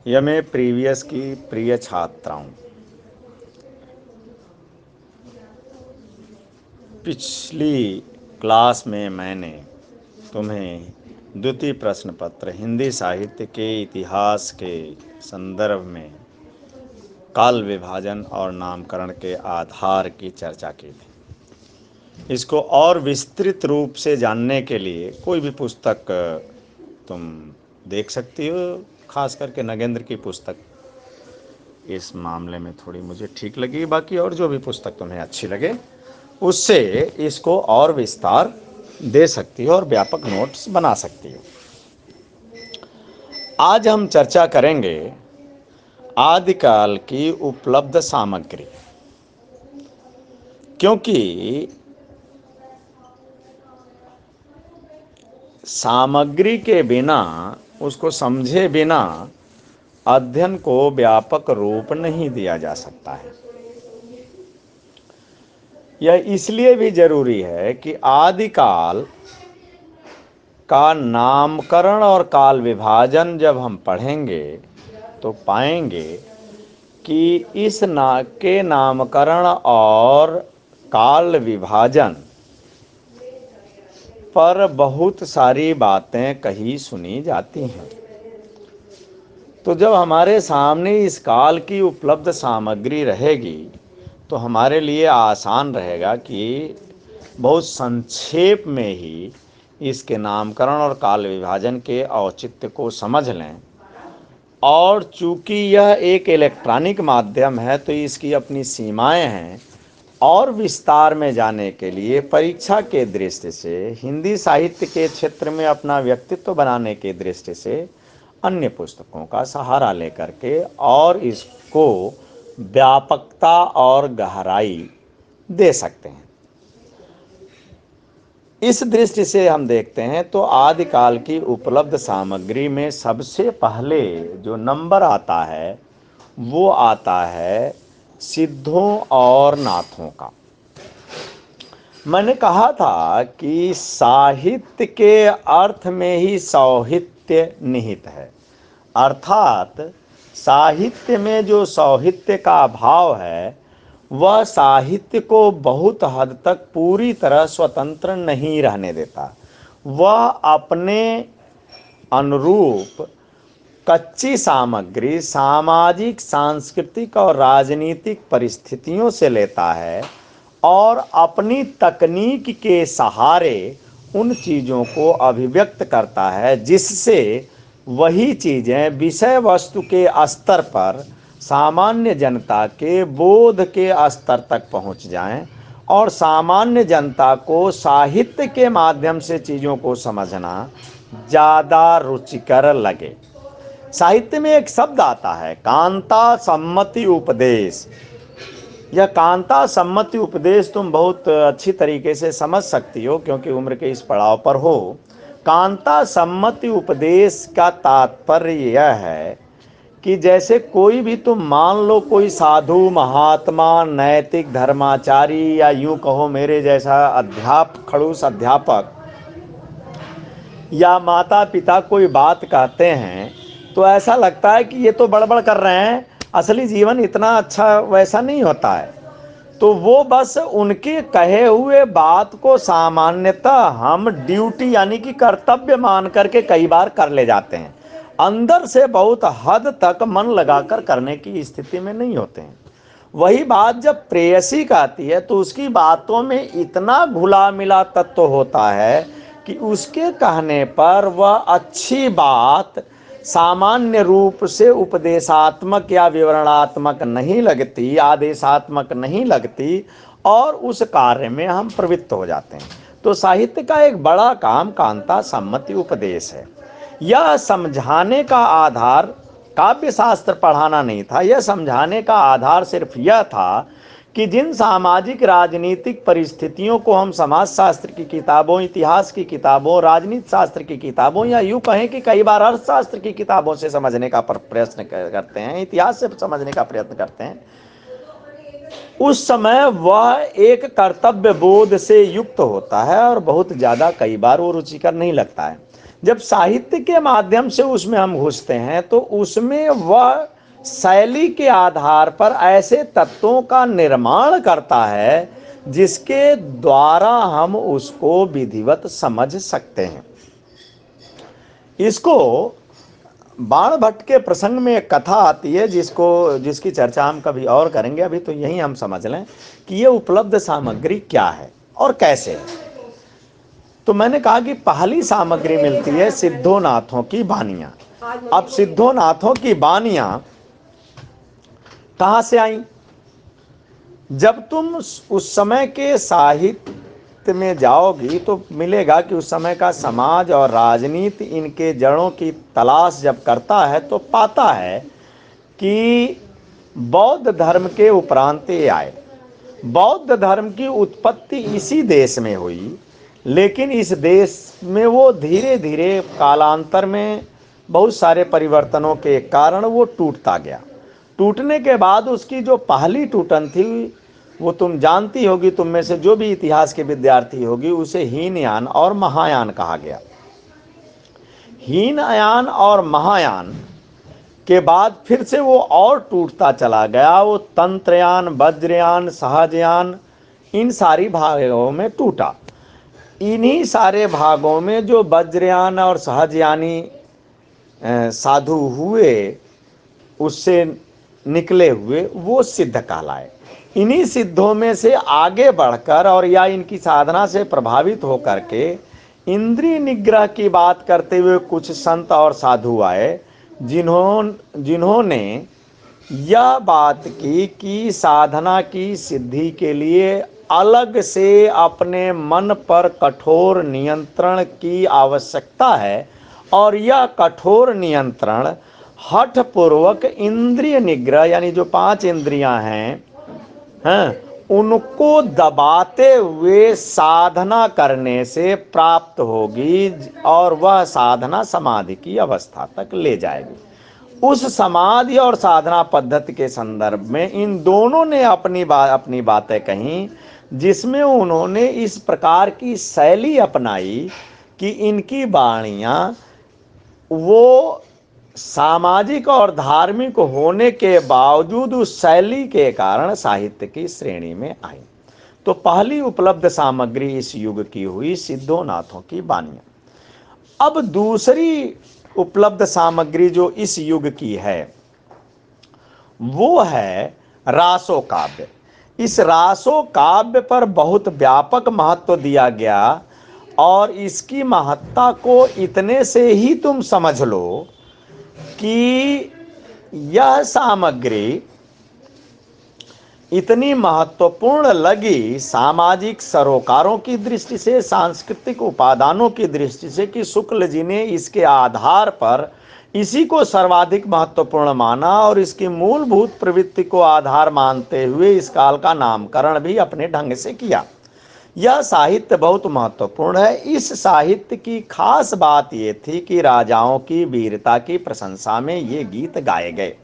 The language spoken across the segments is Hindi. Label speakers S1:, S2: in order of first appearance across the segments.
S1: यह मैं प्रीवियस की प्रिय छात्राओं, पिछली क्लास में मैंने तुम्हें द्वितीय प्रश्न पत्र हिंदी साहित्य के इतिहास के संदर्भ में काल विभाजन और नामकरण के आधार की चर्चा की थी। इसको और विस्तृत रूप से जानने के लिए कोई भी पुस्तक तुम देख सकती हो, खास करके नगेंद्र की पुस्तक इस मामले में थोड़ी मुझे ठीक लगी। बाकी और जो भी पुस्तक तुम्हें अच्छी लगे उससे इसको और विस्तार दे सकती हो और व्यापक नोट्स बना सकती हो। आज हम चर्चा करेंगे आदिकाल की उपलब्ध सामग्री, क्योंकि सामग्री के बिना, उसको समझे बिना अध्ययन को व्यापक रूप नहीं दिया जा सकता है। यह इसलिए भी जरूरी है कि आदिकाल का नामकरण और काल विभाजन जब हम पढ़ेंगे तो पाएंगे कि इस के नामकरण और काल विभाजन पर बहुत सारी बातें कही सुनी जाती हैं। तो जब हमारे सामने इस काल की उपलब्ध सामग्री रहेगी तो हमारे लिए आसान रहेगा कि बहुत संक्षेप में ही इसके नामकरण और काल विभाजन के औचित्य को समझ लें। और चूंकि यह एक इलेक्ट्रॉनिक माध्यम है तो इसकी अपनी सीमाएं हैं, और विस्तार में जाने के लिए परीक्षा के दृष्टि से, हिंदी साहित्य के क्षेत्र में अपना व्यक्तित्व बनाने के दृष्टि से अन्य पुस्तकों का सहारा लेकर के और इसको व्यापकता और गहराई दे सकते हैं। इस दृष्टि से हम देखते हैं तो आदिकाल की उपलब्ध सामग्री में सबसे पहले जो नंबर आता है वो आता है सिद्धों और नाथों का। मैंने कहा था कि साहित्य के अर्थ में ही सौहित्य निहित है, अर्थात साहित्य में जो सौहित्य का भाव है वह साहित्य को बहुत हद तक पूरी तरह स्वतंत्र नहीं रहने देता। वह अपने अनुरूप कच्ची सामग्री सामाजिक, सांस्कृतिक और राजनीतिक परिस्थितियों से लेता है और अपनी तकनीक के सहारे उन चीज़ों को अभिव्यक्त करता है जिससे वही चीज़ें विषय वस्तु के स्तर पर सामान्य जनता के बोध के स्तर तक पहुंच जाएं और सामान्य जनता को साहित्य के माध्यम से चीज़ों को समझना ज़्यादा रुचिकर लगे। साहित्य में एक शब्द आता है कांता सम्मति उपदेश। यह कांता सम्मति उपदेश तुम बहुत अच्छी तरीके से समझ सकती हो क्योंकि उम्र के इस पड़ाव पर हो। कांता सम्मति उपदेश का तात्पर्य यह है कि जैसे कोई भी तुम मान लो कोई साधु, महात्मा, नैतिक, धर्माचारी या यूं कहो मेरे जैसा खड़ूस अध्यापक या माता पिता कोई बात कहते हैं तो ऐसा लगता है कि ये तो बड़बड़ कर रहे हैं, असली जीवन इतना अच्छा वैसा नहीं होता है। तो वो बस उनके कहे हुए बात को सामान्यतः हम ड्यूटी यानी कि कर्तव्य मान करके कई बार कर ले जाते हैं, अंदर से बहुत हद तक मन लगाकर करने की स्थिति में नहीं होते हैं। वही बात जब प्रेयसी कहती है तो उसकी बातों में इतना घुला मिला तत्व होता है कि उसके कहने पर वह अच्छी बात सामान्य रूप से उपदेशात्मक या विवरणात्मक नहीं लगती, आदेशात्मक नहीं लगती और उस कार्य में हम प्रवृत्त हो जाते हैं। तो साहित्य का एक बड़ा काम कांता सम्मति उपदेश है। यह समझाने का आधार काव्य शास्त्र पढ़ाना नहीं था, यह समझाने का आधार सिर्फ यह था कि जिन सामाजिक राजनीतिक परिस्थितियों को हम समाज शास्त्र की किताबों, इतिहास की किताबों, राजनीति शास्त्र की किताबों या यूँ कहें कि कई बार अर्थशास्त्र की किताबों से समझने का प्रयत्न करते हैं, इतिहास से समझने का प्रयत्न करते हैं, उस समय वह एक कर्तव्य बोध से युक्त होता है और बहुत ज़्यादा कई बार वो रुचिकर नहीं लगता है। जब साहित्य के माध्यम से उसमें हम घुसते हैं तो उसमें वह शैली के आधार पर ऐसे तत्वों का निर्माण करता है जिसके द्वारा हम उसको विधिवत समझ सकते हैं। इसको बाण भट्ट के प्रसंग में एक कथा आती है जिसकी चर्चा हम कभी और करेंगे। अभी तो यही हम समझ लें कि ये उपलब्ध सामग्री क्या है और कैसे है। तो मैंने कहा कि पहली सामग्री मिलती है सिद्धोनाथों की बानियां। अब सिद्धोनाथों की बानियां कहां से आई? जब तुम उस समय के साहित्य में जाओगी तो मिलेगा कि उस समय का समाज और राजनीति इनके जड़ों की तलाश जब करता है तो पाता है कि बौद्ध धर्म के उपरांत ये आए। बौद्ध धर्म की उत्पत्ति इसी देश में हुई, लेकिन इस देश में वो धीरे धीरे कालांतर में बहुत सारे परिवर्तनों के कारण वो टूटता गया। टूटने के बाद उसकी जो पहली टूटन थी वो तुम जानती होगी, तुम में से जो भी इतिहास के विद्यार्थी होगी, उसे हीनयान और महायान कहा गया। हीनयान और महायान के बाद फिर से वो और टूटता चला गया। वो तंत्रयान, वज्रयान, सहजयान, इन सारी भागों में टूटा। इन्हीं सारे भागों में जो वज्रयान और सहजयानी साधु हुए, उससे निकले हुए वो सिद्ध कहलाए। इन्हीं सिद्धों में से आगे बढ़कर और या इनकी साधना से प्रभावित होकर के इंद्रिय निग्रह की बात करते हुए कुछ संत और साधु आए, जिन्होंने यह बात की कि साधना की सिद्धि के लिए अलग से अपने मन पर कठोर नियंत्रण की आवश्यकता है और यह कठोर नियंत्रण हठ पूर्वक इंद्रिय निग्रह यानी जो 5 इंद्रियां हैं उनको दबाते हुए साधना करने से प्राप्त होगी और वह साधना समाधि की अवस्था तक ले जाएगी। उस समाधि और साधना पद्धति के संदर्भ में इन दोनों ने अपनी बातें कहीं, जिसमें उन्होंने इस प्रकार की शैली अपनाई कि इनकी वाणियां वो सामाजिक और धार्मिक होने के बावजूद उस शैली के कारण साहित्य की श्रेणी में आई। तो पहली उपलब्ध सामग्री इस युग की हुई सिद्धोनाथों की बानियां। अब दूसरी उपलब्ध सामग्री जो इस युग की है वो है रासो काव्य। इस रासो काव्य पर बहुत व्यापक महत्व दिया गया और इसकी महत्ता को इतने से ही तुम समझ लो कि यह सामग्री इतनी महत्वपूर्ण लगी सामाजिक सरोकारों की दृष्टि से, सांस्कृतिक उपादानों की दृष्टि से, कि शुक्ल जी ने इसके आधार पर इसी को सर्वाधिक महत्वपूर्ण माना और इसकी मूलभूत प्रवृत्ति को आधार मानते हुए इस काल का नामकरण भी अपने ढंग से किया। यह साहित्य बहुत महत्वपूर्ण है। इस साहित्य की खास बात यह थी कि राजाओं की वीरता की प्रशंसा में ये गीत गाए गए,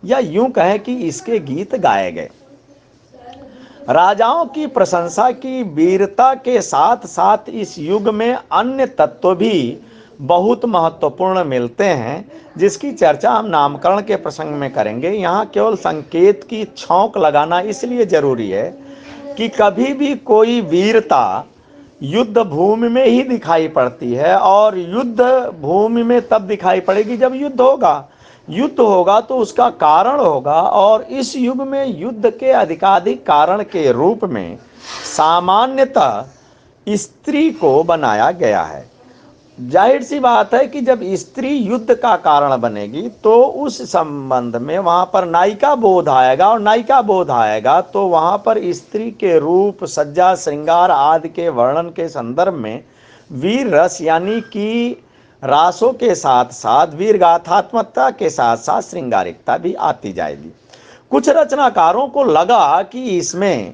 S1: या यूं कहें कि इसके गीत गाए गए। राजाओं की प्रशंसा की वीरता के साथ साथ इस युग में अन्य तत्व भी बहुत महत्वपूर्ण मिलते हैं, जिसकी चर्चा हम नामकरण के प्रसंग में करेंगे। यहाँ केवल संकेत की छौंक लगाना इसलिए जरूरी है कि कभी भी कोई वीरता युद्ध भूमि में ही दिखाई पड़ती है और युद्ध भूमि में तब दिखाई पड़ेगी जब युद्ध होगा। युद्ध होगा तो उसका कारण होगा, और इस युग में युद्ध के अधिकाधिक कारण के रूप में सामान्यतः स्त्री को बनाया गया है। जाहिर सी बात है कि जब स्त्री युद्ध का कारण बनेगी तो उस संबंध में वहां पर नायिका बोध आएगा, और नायिका बोध आएगा तो वहां पर स्त्री के रूप, सज्जा, श्रृंगार आदि के वर्णन के संदर्भ में वीर रस यानी कि रासों के साथ साथ वीर गाथात्मकता के साथ साथ श्रृंगारिकता भी आती जाएगी। कुछ रचनाकारों को लगा कि इसमें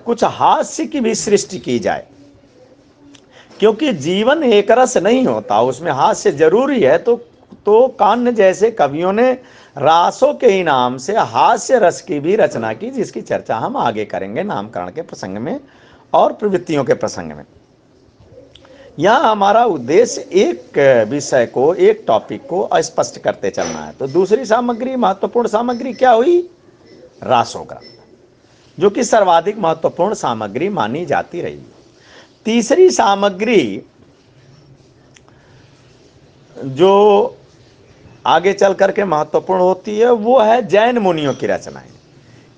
S1: कुछ हास्य की भी सृष्टि की जाए, क्योंकि जीवन एक रस नहीं होता, उसमें हास्य जरूरी है। तो कान्ह जैसे कवियों ने रासों के इनाम से हास्य रस की भी रचना की, जिसकी चर्चा हम आगे करेंगे नामकरण के प्रसंग में और प्रवृत्तियों के प्रसंग में। यहाँ हमारा उद्देश्य एक विषय को, एक टॉपिक को स्पष्ट करते चलना है। तो दूसरी सामग्री, महत्वपूर्ण सामग्री क्या हुई? रासोग्रंथ, जो कि सर्वाधिक महत्वपूर्ण सामग्री मानी जाती रही। तीसरी सामग्री जो आगे चल करके महत्वपूर्ण होती है वो है जैन मुनियों की रचनाएं।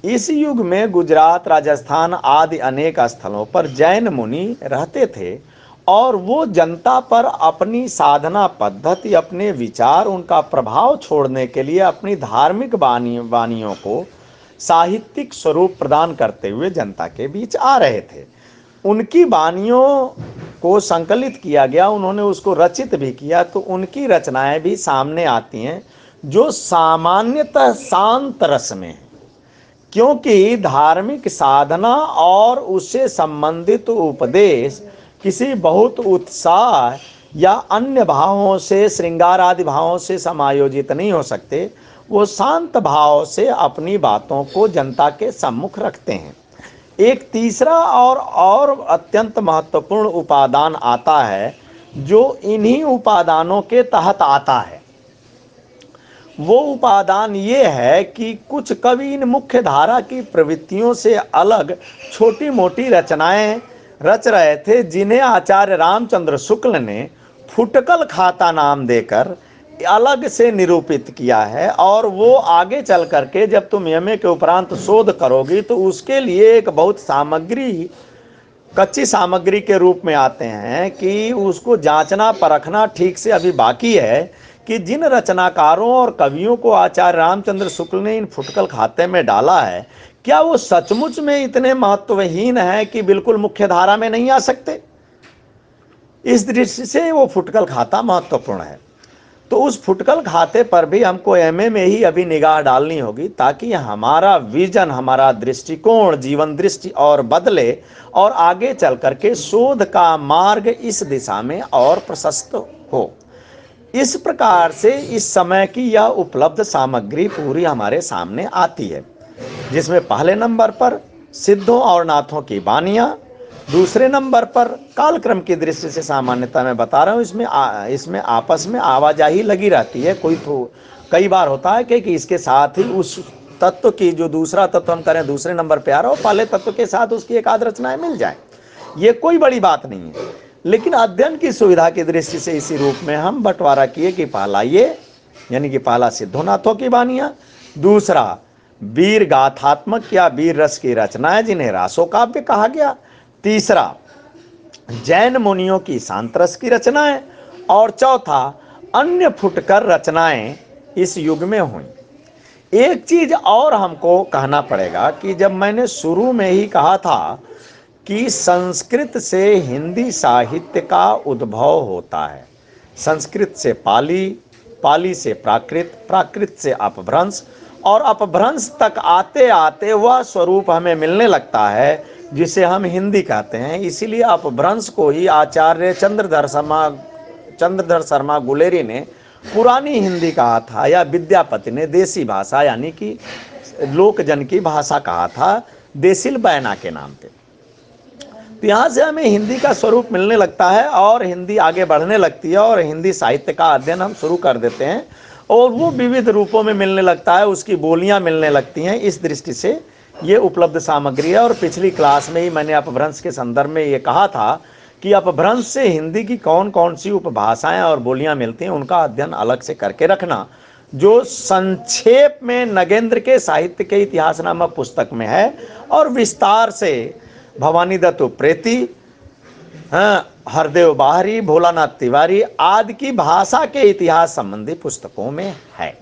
S1: इस युग में गुजरात, राजस्थान आदि अनेक स्थलों पर जैन मुनि रहते थे और वो जनता पर अपनी साधना पद्धति, अपने विचार, उनका प्रभाव छोड़ने के लिए अपनी धार्मिक वाणियों को साहित्यिक स्वरूप प्रदान करते हुए जनता के बीच आ रहे थे। उनकी वाणियों को संकलित किया गया, उन्होंने उसको रचित भी किया, तो उनकी रचनाएं भी सामने आती हैं जो सामान्यतः शांत रस में है, क्योंकि धार्मिक साधना और उससे संबंधित उपदेश किसी बहुत उत्साह या अन्य भावों से, श्रृंगार आदि भावों से समायोजित नहीं हो सकते। वो शांत भाव से अपनी बातों को जनता के सम्मुख रखते हैं। एक तीसरा और अत्यंत महत्वपूर्ण उपादान आता है जो इन्हीं उपादानों के तहत आता है। वो उपादान ये है कि कुछ कवि इन मुख्य धारा की प्रवृत्तियों से अलग छोटी मोटी रचनाएं रच रहे थे, जिन्हें आचार्य रामचंद्र शुक्ल ने फुटकल खाता नाम देकर अलग से निरूपित किया है। और वो आगे चल करके जब तुम एमए के उपरांत शोध करोगी तो उसके लिए एक बहुत सामग्री, कच्ची सामग्री के रूप में आते हैं कि उसको जांचना परखना ठीक से अभी बाकी है कि जिन रचनाकारों और कवियों को आचार्य रामचंद्र शुक्ल ने इन फुटकल खाते में डाला है, क्या वो सचमुच में इतने महत्वहीन है कि बिल्कुल मुख्य धारा में नहीं आ सकते? इस दृष्टि से वो फुटकल खाता महत्वपूर्ण है। तो उस फुटकल खाते पर भी हमको एमए में ही अभी निगाह डालनी होगी, ताकि हमारा विजन, हमारा दृष्टिकोण, जीवन दृष्टि और बदले और आगे चल करके शोध का मार्ग इस दिशा में और प्रशस्त हो। इस प्रकार से इस समय की यह उपलब्ध सामग्री पूरी हमारे सामने आती है, जिसमें पहले नंबर पर सिद्धों और नाथों की वानियाँ, दूसरे नंबर पर कालक्रम की दृष्टि से सामान्यता मैं बता रहा हूँ, इसमें आपस में आवाजाही लगी रहती है। कई बार होता है कि इसके साथ ही उस तत्व की, जो दूसरा तत्व हम करें दूसरे नंबर पे आ रहा हो, पहले तत्व के साथ उसकी एक आध रचनाएं मिल जाए, ये कोई बड़ी बात नहीं है। लेकिन अध्ययन की सुविधा की दृष्टि से इसी रूप में हम बंटवारा किए कि पहला ये, यानी कि पहला सिद्धोनाथों की वानियाँ, दूसरा वीर गाथात्मक या वीर रस की रचनाएं जिन्हें रासो काव्य कहा गया, तीसरा जैन मुनियों की शांत रस की रचनाएं, और चौथा अन्य फुटकर रचनाएं इस युग में हुई। एक चीज और हमको कहना पड़ेगा कि जब मैंने शुरू में ही कहा था कि संस्कृत से हिंदी साहित्य का उद्भव होता है, संस्कृत से पाली, पाली से प्राकृत, प्राकृत से अपभ्रंश, और अपभ्रंश तक आते आते वह स्वरूप हमें मिलने लगता है जिसे हम हिंदी कहते हैं। इसीलिए अपभ्रंश को ही आचार्य चंद्रधर शर्मा गुलेरी ने पुरानी हिंदी कहा था, या विद्यापति ने देसी भाषा यानी कि लोकजन की भाषा कहा था, देसिल बैना के नाम पे। तो यहाँ से हमें हिंदी का स्वरूप मिलने लगता है और हिंदी आगे बढ़ने लगती है और हिंदी साहित्य का अध्ययन हम शुरू कर देते हैं और वो विविध रूपों में मिलने लगता है, उसकी बोलियां मिलने लगती हैं। इस दृष्टि से ये उपलब्ध सामग्री है। और पिछली क्लास में ही मैंने अपभ्रंश के संदर्भ में ये कहा था कि अपभ्रंश से हिंदी की कौन कौन सी उपभाषाएं और बोलियां मिलती हैं, उनका अध्ययन अलग से करके रखना, जो संक्षेप में नगेंद्र के साहित्य के इतिहास नामक पुस्तक में है, और विस्तार से भवानी दत्त उप्रेती, हरदेव बाहरी, भोलानाथ तिवारी आदि की भाषा के इतिहास संबंधी पुस्तकों में है।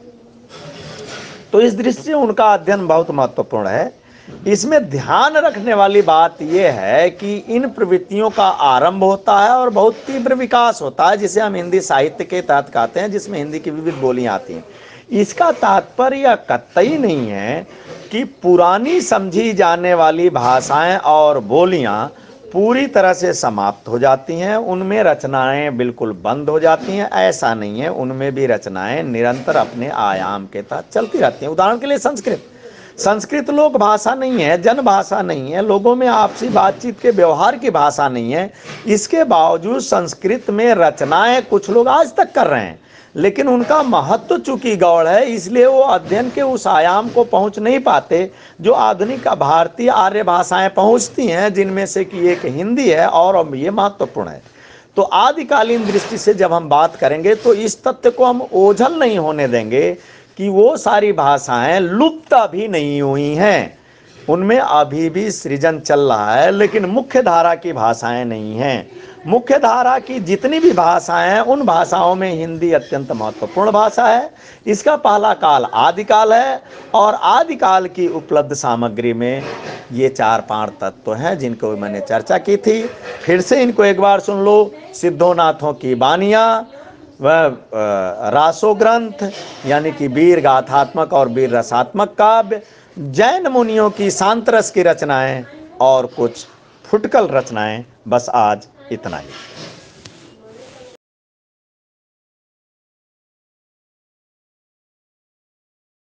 S1: तो इस दृष्टि से उनका अध्ययन बहुत महत्वपूर्ण है। इसमें ध्यान रखने वाली बात यह है कि इन प्रवृत्तियों का आरंभ होता है और बहुत तीव्र विकास होता है, जिसे हम हिंदी साहित्य के तहत कहते हैं, जिसमें हिंदी की विविध बोलियां आती हैं। इसका तात्पर्य कतई नहीं है कि पुरानी समझी जाने वाली भाषाएं और बोलियां पूरी तरह से समाप्त हो जाती हैं, उनमें रचनाएं बिल्कुल बंद हो जाती हैं। ऐसा नहीं है, उनमें भी रचनाएं निरंतर अपने आयाम के तहत चलती रहती हैं। उदाहरण के लिए संस्कृत लोक भाषा नहीं है, जन भाषा नहीं है, लोगों में आपसी बातचीत के व्यवहार की भाषा नहीं है। इसके बावजूद संस्कृत में रचनाएं कुछ लोग आज तक कर रहे हैं, लेकिन उनका महत्व चूंकि गौड़ है, इसलिए वो अध्ययन के उस आयाम को पहुंच नहीं पाते जो आधुनिक भारतीय आर्य भाषाएं पहुंचती हैं, जिनमें से कि एक हिंदी है और ये महत्वपूर्ण है। तो आदिकालीन दृष्टि से जब हम बात करेंगे तो इस तथ्य को हम ओझल नहीं होने देंगे कि वो सारी भाषाएं लुप्त अभी नहीं हुई हैं, उनमें अभी भी सृजन चल रहा है, लेकिन मुख्य धारा की भाषाएं नहीं हैं। मुख्य धारा की जितनी भी भाषाएं हैं, उन भाषाओं में हिंदी अत्यंत महत्वपूर्ण भाषा है। इसका पहला काल आदिकाल है, और आदिकाल की उपलब्ध सामग्री में ये 4-5 तत्व हैं जिनको मैंने चर्चा की थी। फिर से इनको एक बार सुन लो। सिद्धोनाथों की बानियाँ, वह रासो ग्रंथ यानी कि वीर गाथात्मक और वीर रसात्मक काव्य, जैन मुनियों की शांत रस की रचनाएं और कुछ फुटकल रचनाएं। बस आज इतना ही।